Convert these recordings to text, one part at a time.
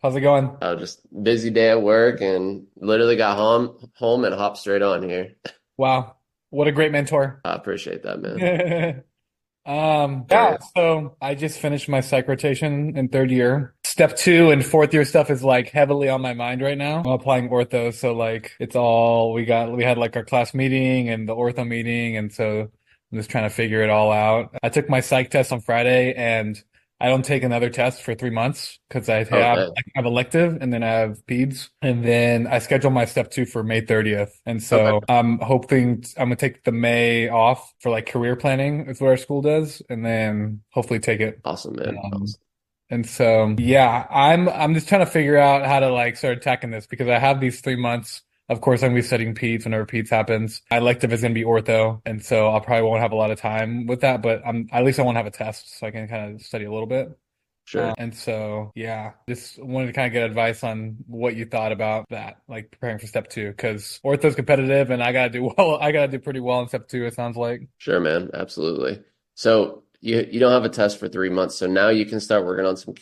How's it going? Just busy day at work and literally got home and hopped straight on here. Wow, what a great mentor. I appreciate that, man. Yeah, Uh, so I just finished my psych rotation in third year. Step two and fourth year stuff is like heavily on my mind right now. I'm applying ortho, so like it's all we had like our class meeting and the ortho meeting, and so I'm just trying to figure it all out. I took my psych test on Friday and I don't take another test for 3 months because oh, I have elective and then I have peds and then I schedule my step two for May 30th. And okay. so I'm hoping I'm gonna take the May off for like career planning is what our school does, and then hopefully take it. Awesome, man. Um, Awesome. and so yeah, I'm just trying to figure out how to like start attacking this because I have these 3 months. Of course, I'm gonna be studying peds whenever peds happens. My elective is gonna be ortho, and so I probably won't have a lot of time with that, but at least I won't have a test, so I can kind of study a little bit. Sure. And so, yeah, just wanted to kind of get advice on what you thought about that, like preparing for step two, because ortho's competitive and I gotta do well. I gotta do pretty well in step two, it sounds like. Sure, man. Absolutely. So you don't have a test for 3 months, so now you can start working on some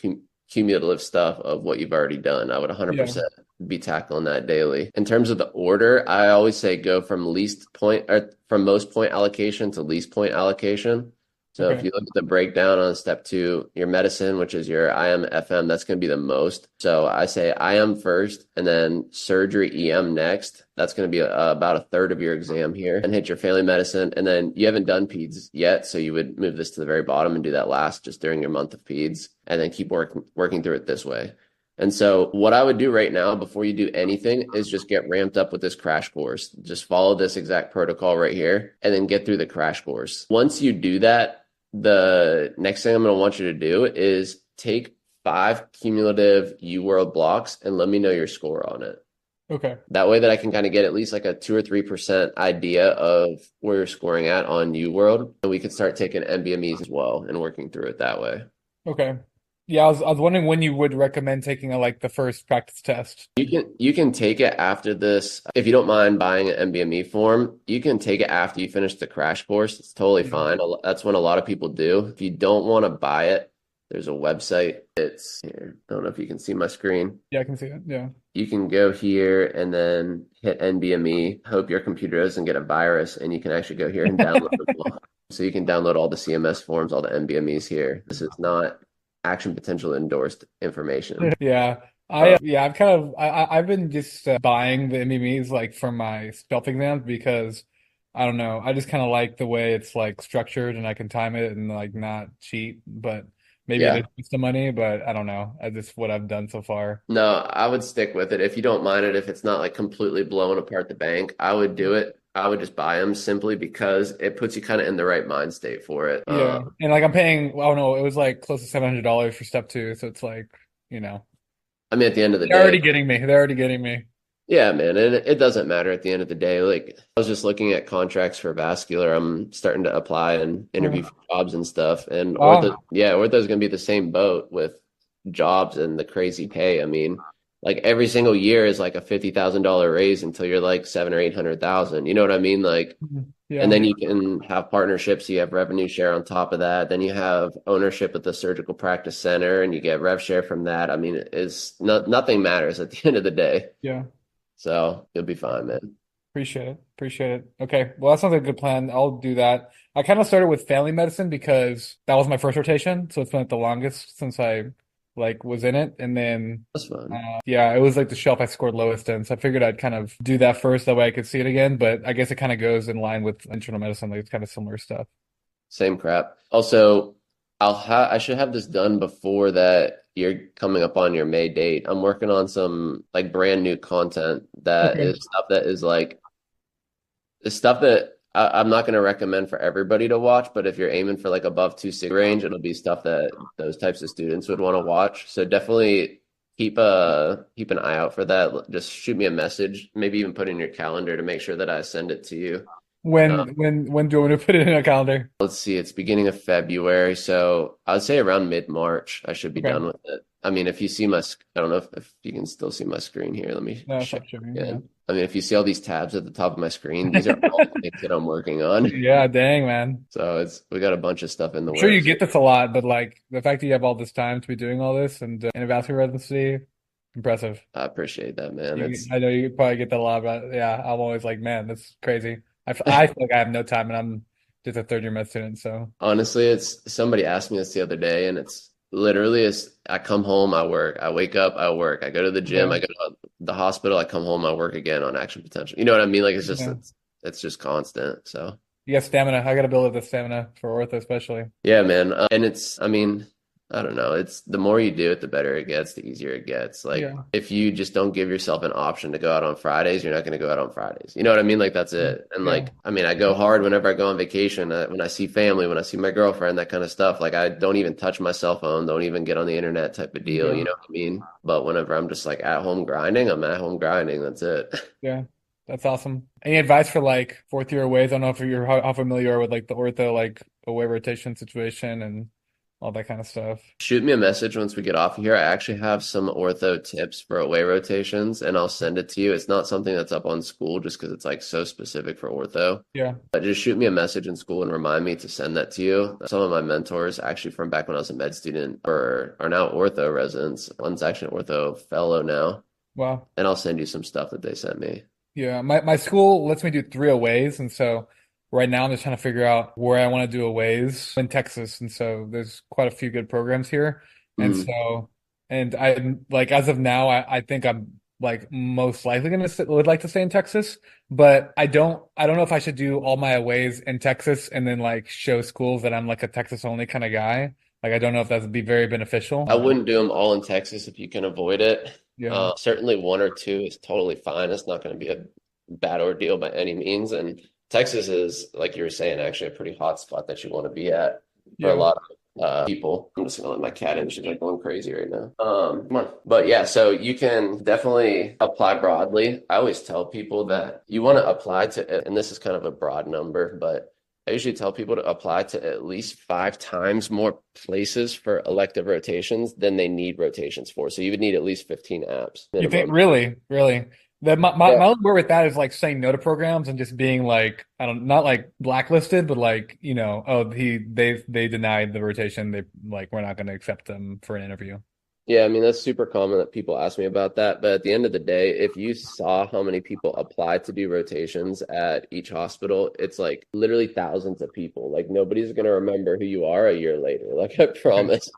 cumulative stuff of what you've already done. I would Yeah. 100% be tackling that daily. In terms of the order, I always say go from least point or from most point allocation to least point allocation. So if Okay. you look at the breakdown on step two, your medicine, which is your IM, FM, that's going to be the most. So I say IM first and then surgery, EM next. That's going to be about a third of your exam here and hit your family medicine. And then you haven't done peds yet. So you would move this to the very bottom and do that last just during your month of peds and then keep working through it this way. And so what I would do right now before you do anything is just get ramped up with this crash course. Just follow this exact protocol right here and then get through the crash course. Once you do that, the next thing I'm going to want you to do is take 5 cumulative UWorld blocks and let me know your score on it. Okay. That way that I can kind of get at least like a 2 or 3% idea of where you're scoring at on UWorld. And we could start taking NBMEs as well and working through it that way. Okay. Yeah, I was wondering when you would recommend taking like the first practice test. You can take it after this. If you don't mind buying an NBME form, you can take it after you finish the crash course. It's totally Yeah. fine. That's when a lot of people do. If you don't want to buy it, there's a website. It's here. I don't know if you can see my screen. Yeah, I can see it. Yeah. You can go here and then hit NBME. Hope your computer doesn't get a virus, and you can actually go here and download them all. So you can download all the CMS forms, all the NBMEs here. This is not action potential endorsed information. Yeah. Uh, Yeah, I've kind of I've been just buying the MMEs like for my self exams because I don't know, I just kind of like the way it's like structured and I can time it and like not cheat, but maybe it yeah. is just the money, but I don't know. I just what I've done so far. No, I would stick with it. If you don't mind it, if it's not like completely blowing apart the bank, I would do it. I would just buy them simply because it puts you kind of in the right mind state for it. Yeah. And like I'm paying, I don't know, it was like close to $700 for step two, so it's like, you know, I mean, at the end of the they're day, already getting me. They're already getting me. yeah, man, and it doesn't matter at the end of the day. Like, I was just looking at contracts for vascular. I'm starting to apply and interview Uh, for jobs and stuff. And ortho, Wow. yeah, ortho's gonna be the same boat with jobs and the crazy pay. I mean, like every single year is like a $50,000 raise until you're like 7 or 800,000. You know what I mean? Like, and Yeah. then you can have partnerships. You have revenue share on top of that. Then you have ownership at the surgical practice center, and you get rev share from that. I mean, nothing matters at the end of the day. Yeah. So you'll be fine, man. Appreciate it. Appreciate it. Okay. Well, that sounds like a good plan. I'll do that. I kind of started with family medicine because that was my first rotation. So it's been like the longest since I like was in it. And then, That's fun. yeah, it was like the shelf I scored lowest in. So I figured I'd kind of do that first. That way I could see it again. But I guess it kind of goes in line with internal medicine. Like it's kind of similar stuff. Same crap. Also, I should have this done before that you're coming up on your May date. I'm working on some like brand new content that Okay. is stuff that is like it's stuff that I'm not going to recommend for everybody to watch, but if you're aiming for like above 260 range, it'll be stuff that those types of students would want to watch. So definitely keep an eye out for that. Just shoot me a message, maybe even put in your calendar to make sure that I send it to you. When do you want me to put it in a calendar? Let's see, it's beginning of February, so I would say around mid-March I should be Okay. done with it. I mean, if you see I don't know if you can still see my screen here. Let me No, share stop shipping. it Yeah. again. I mean, if you see all these tabs at the top of my screen, these are all things that I'm working on. Yeah, dang, man. So we got a bunch of stuff in the I'm sure you works. get this a lot, but like the fact that you have all this time to be doing all this and in a vascular residency. Impressive. I appreciate that, man. I know you probably get that a lot, but yeah, I'm always like, man, that's crazy. I feel like I have no time and I'm just a third year med student. So Honestly, it's somebody asked me this the other day, and it's literally is I come home, I work, I wake up, I work, I go to the gym, yeah, I go to the hospital, I come home, I work again on action potential. You know what I mean? Like yeah. it's just constant. So You got stamina. I got to build up the stamina for ortho, especially. yeah, man. And it's, I mean, I don't know. It's the more you do it, the better it gets, the easier it gets. Like Yeah. if you just don't give yourself an option to go out on Fridays, you're not going to go out on Fridays. You know what I mean? Like that's it. And Yeah. like, I mean, I go hard whenever I go on vacation, when I see family, when I see my girlfriend, that kind of stuff. Like I don't even touch my cell phone, don't even get on the internet type of deal. You Yeah. know what I mean? But whenever I'm just like at home grinding, I'm at home grinding. That's it. Yeah. That's awesome. Any advice for like fourth year aways? I don't know if you're how familiar you are with like the ortho, like away rotation situation and all that kind of stuff. Shoot me a message once we get off of here. I actually have some ortho tips for away rotations, and I'll send it to you. It's not something that's up on school just because it's like so specific for ortho. Yeah. But just shoot me a message in school and remind me to send that to you. Some of my mentors, actually from back when I was a med student, are now ortho residents. One's actually an ortho fellow now, Wow. and I'll send you some stuff that they sent me. Yeah. My school lets me do 3 aways. And so right now I'm just trying to figure out where I want to do aways in Texas. And so there's quite a few good programs here. And Mm. so, and I like as of now, I think I'm like most likely gonna would like to stay in Texas, but I don't know if I should do all my aways in Texas and then like show schools that I'm like a Texas only kind of guy. Like I don't know if that would be very beneficial. I wouldn't do them all in Texas if you can avoid it. Yeah. Certainly one or two is totally fine. It's not going to be a bad ordeal by any means. And Texas is, like you were saying, actually a pretty hot spot that you want to be at for a Yeah. lot of people. I'm just gonna let my cat in. She's like going crazy right now. Come on. But yeah, so you can definitely apply broadly. I always tell people that you want to apply to, and this is kind of a broad number, but I usually tell people to apply to at least 5 times more places for elective rotations than they need rotations for. So you would need at least 15 apps You think minimum. really, really? Yeah. My only worry with that is like saying no to programs and just being like, I don't not like blacklisted, but like, oh they denied the rotation. They like we're not gonna accept them for an interview. Yeah, I mean, that's super common that people ask me about that. But at the end of the day, if you saw how many people apply to do rotations at each hospital, it's like literally thousands of people. Like nobody's going to remember who you are a year later. Like I Okay. promise.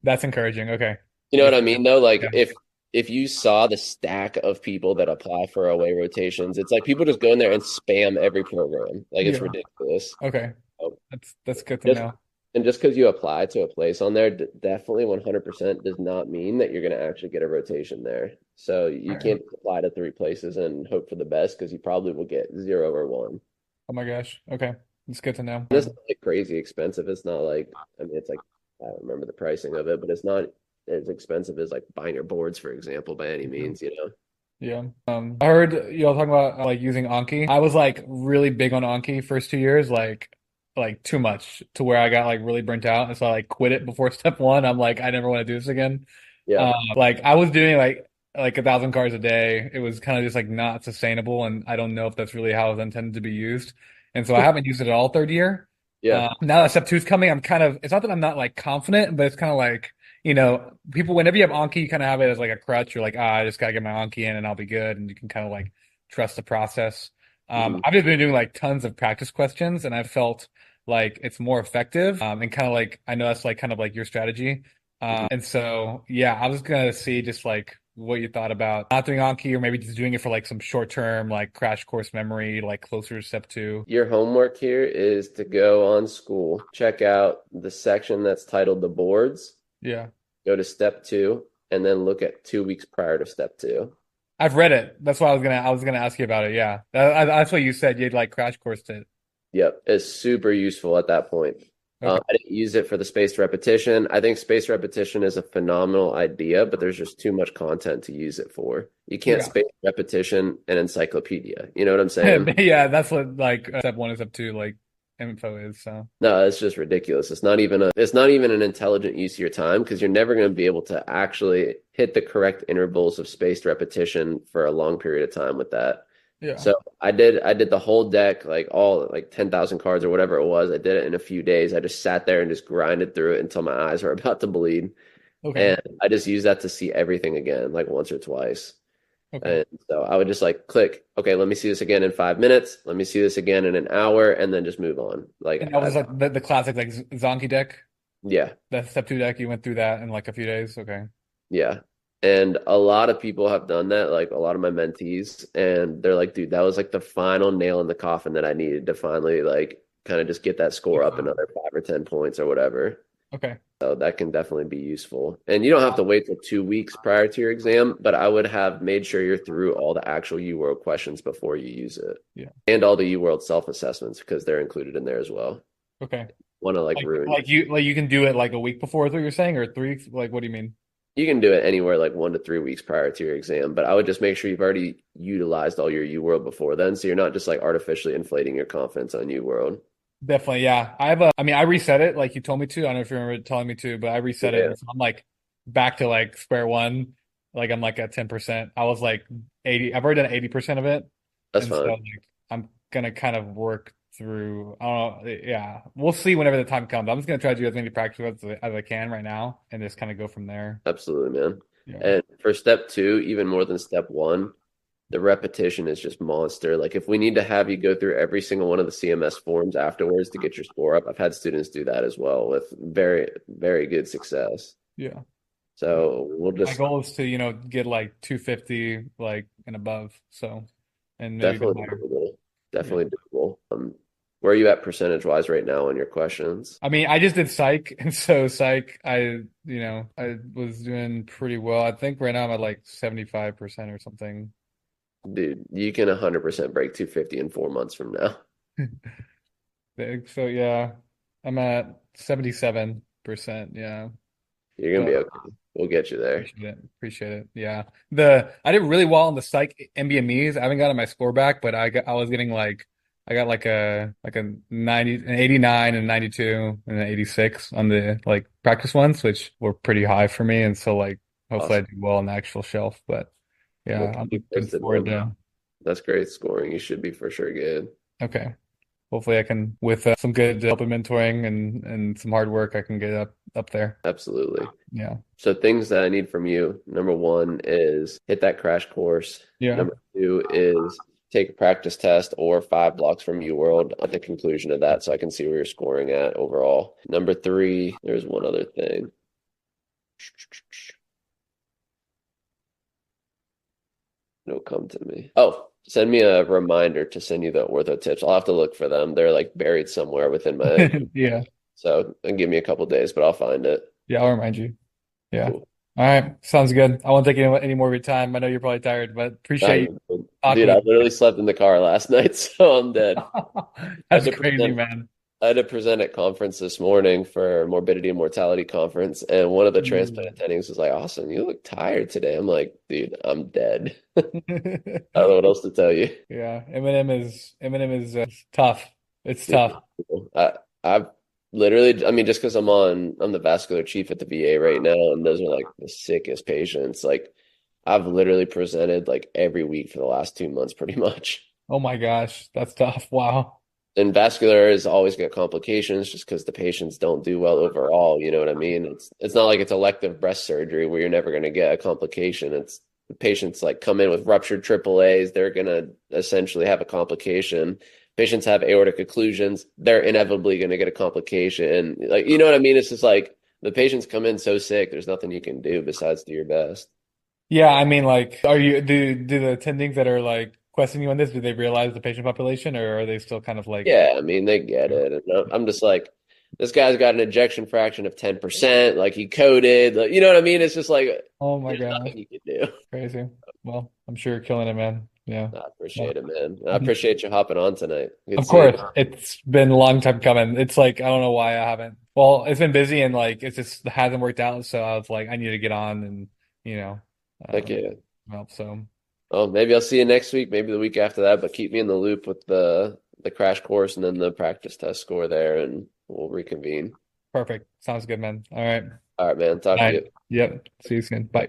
That's encouraging. Okay. You know what I mean, though? Like Yeah. if you saw the stack of people that apply for away rotations, it's like people just go in there and spam every program. Like it's Yeah. ridiculous. Okay. So That's good to just know. and just because you apply to a place on there, definitely 100% does not mean that you're going to actually get a rotation there. So you Okay. can't apply to 3 places and hope for the best because you probably will get 0 or 1. Oh my gosh. Okay. It's good to know. And it's not like crazy expensive. It's not like, I mean, it's like, I don't remember the pricing of it, but it's not as expensive as like buying your boards, for example, by any means, you know? Yeah. I heard y'all talking about like using Anki. I was like really big on Anki first 2 years, like too much to where I got like really burnt out. And so I like quit it before step one. I'm like, I never want to do this again. Yeah. Like I was doing like 1,000 cars a day. It was kind of just like not sustainable, and I don't know if that's really how it was intended to be used. And so I haven't used it at all third year. Yeah. Now that step two is coming, I'm kind of it's not that I'm not like confident, but it's kind of like people whenever you have Anki, you kind of have it as like a crutch. You're like, I just gotta get my Anki in and I'll be good, and you can kind of like trust the process. Mhm. I've just been doing like tons of practice questions, and I've felt like it's more effective. And kind of like I know that's like kind of like your strategy. Mhm. And so, yeah, I was gonna see just like what you thought about not doing Anki or maybe just doing it for like some short term, like crash course memory, like closer to step two. Your homework here is to go on school, check out the section that's titled the boards, Yeah. go to step 2, and then look at 2 weeks prior to step 2. I've read it. That's why I was gonna ask you about it. Yeah. That's what you said. You'd like crash coursed it. Yep, it's super useful at that point. Okay. I didn't use it for the spaced repetition. I think spaced repetition is a phenomenal idea, but there's just too much content to use it for. You can't Yeah. space repetition and encyclopedia. You know what I'm saying? Yeah, that's what like step one and step two like info is. So No, it's just ridiculous. It's not even an intelligent use of your time because you're never going to be able to actually hit the correct intervals of spaced repetition for a long period of time with that. yeah. So I did the whole deck, like all like 10,000 cards or whatever it was. I did it in a few days. I just sat there and just grinded through it until my eyes were about to bleed. Okay. And I just use that to see everything again, like once or twice. Okay. And so I would just like click, okay, let me see this again in 5 minutes. Let me see this again in an hour, and then just move on. And that was like the classic like Zonky deck, Yeah, the step two deck. You went through that in like a few days. Okay. yeah. And a lot of people have done that, like a lot of my mentees, and they're like, dude, that was like the final nail in the coffin that I needed to finally like kind of just get that score up another 5 or 10 points or whatever. Okay. So that can definitely be useful. And you don't have to wait till 2 weeks prior to your exam, but I would have made sure you're through all the actual UWorld questions before you use it. Yeah. And all the UWorld self-assessments because they're included in there as well. Okay. Want to like Like ruin. you can do it like a week before is what you're saying, or 3 weeks? Like what do you mean? You can do it anywhere like 1 to 3 weeks prior to your exam, but I would just make sure you've already utilized all your UWorld before then, so you're not just like artificially inflating your confidence on UWorld. Definitely, yeah. I mean, I reset it like you told me to. I don't know if you remember telling me to, but I reset it. Yeah, And so I'm like back to like square one. Like I'm like at 10%. I was like 80. I've already done 80% of it. that's And so fine. like I'm gonna kind of work through, I don't know. Yeah. We'll see whenever the time comes. I'm just gonna try to do as many practice as I can right now and just kind of go from there. Absolutely, man. Yeah. And for step two, even more than step one, the repetition is just monster. Like if we need to have you go through every single one of the CMS forms afterwards to get your score up, I've had students do that as well with very, very good success. Yeah. So we'll My just goal is to, get like 250 like and above. So and maybe go definitely higher. doable. Yeah. Definitely doable. Where are you at percentage wise right now on your questions? I mean, I just did psych, and so psych, I was doing pretty well. I think right now I'm at like 75% or something. Dude, you can 100% break 250 in 4 months from now. So yeah, I'm at 77%. Yeah, You're gonna be but okay. We'll get you there. appreciate it. Appreciate it. Yeah, I did really well on the psych NBMEs. I haven't gotten my score back, but I was getting like I got like a 90, an 89 and 92 and an 86 on the like practice ones, which were pretty high for me. And so like hopefully I Awesome. do well on the actual shelf. But We'll yeah, keep I'm you looking posted, forward man. to That's great scoring. You should be for sure good. okay. Hopefully I can with some good help and mentoring and some hard work I can get up there. Absolutely. Yeah. So things that I need from you, number one is hit that crash course. Yeah. Number two is take a practice test or 5 blocks from UWorld at the conclusion of that so I can see where you're scoring at overall. Number three, there's one other thing. It'll come to me. Oh, send me a reminder to send you the ortho tips. I'll have to look for them. They're like buried somewhere within my, Yeah. so and give me a couple days, but I'll find it. Yeah, I'll remind you. Yeah. Cool. All right. Sounds good. I won't take any more of your time. I know you're probably tired, but appreciate you talking Dude, I with literally slept in the car last night, so I'm me. dead. I had That's to crazy, present man. I had to present at conference this morning for morbidity and mortality conference, and one of the transplant Mm. attendings was like, "Austin, you look tired today." I'm like, "Dude, I'm dead." I don't know what else to tell you. Yeah, Eminem is tough. It's Dude, tough. I've literally, I mean, just because I'm the vascular chief at the VA right now, and those are like the sickest patients. Like, I've literally presented like every week for the last 2 months, pretty much. Oh my gosh, that's tough. Wow. And vascular is always got complications just because the patients don't do well overall. You know what I mean? It's not like it's elective breast surgery where you're never going to get a complication. It's the patients like come in with ruptured AAAs, they're going to essentially have a complication. Patients have aortic occlusions, they're inevitably going to get a complication. Like, you know what I mean? It's just like the patients come in so sick, there's nothing you can do besides do your best. Yeah, I mean, like, do the attendings that are like questioning you on this, do they realize the patient population, or are they still kind of like, Yeah, I mean, they get it. And I'm just like, this guy's got an ejection fraction of 10%. Like he coded, like, you know what I mean? It's just like, oh my there's gosh, nothing you can do. crazy. Well, I'm sure you're killing it, man. Yeah. I Well, appreciate it, man. I appreciate you hopping on tonight. Good of seeing course, it's been a long time coming. It's like I don't know why I haven't. Well, it's been busy and like it just hasn't worked out. So I was like, I need to get on and you know, you. Heck um, yeah. well, so Oh, maybe I'll see you next week, maybe the week after that, but keep me in the loop with the crash course and then the practice test score there, and we'll reconvene. perfect. Sounds good, man. All right. All right, man. All Talk to right. you. Yep. See you soon. Bye.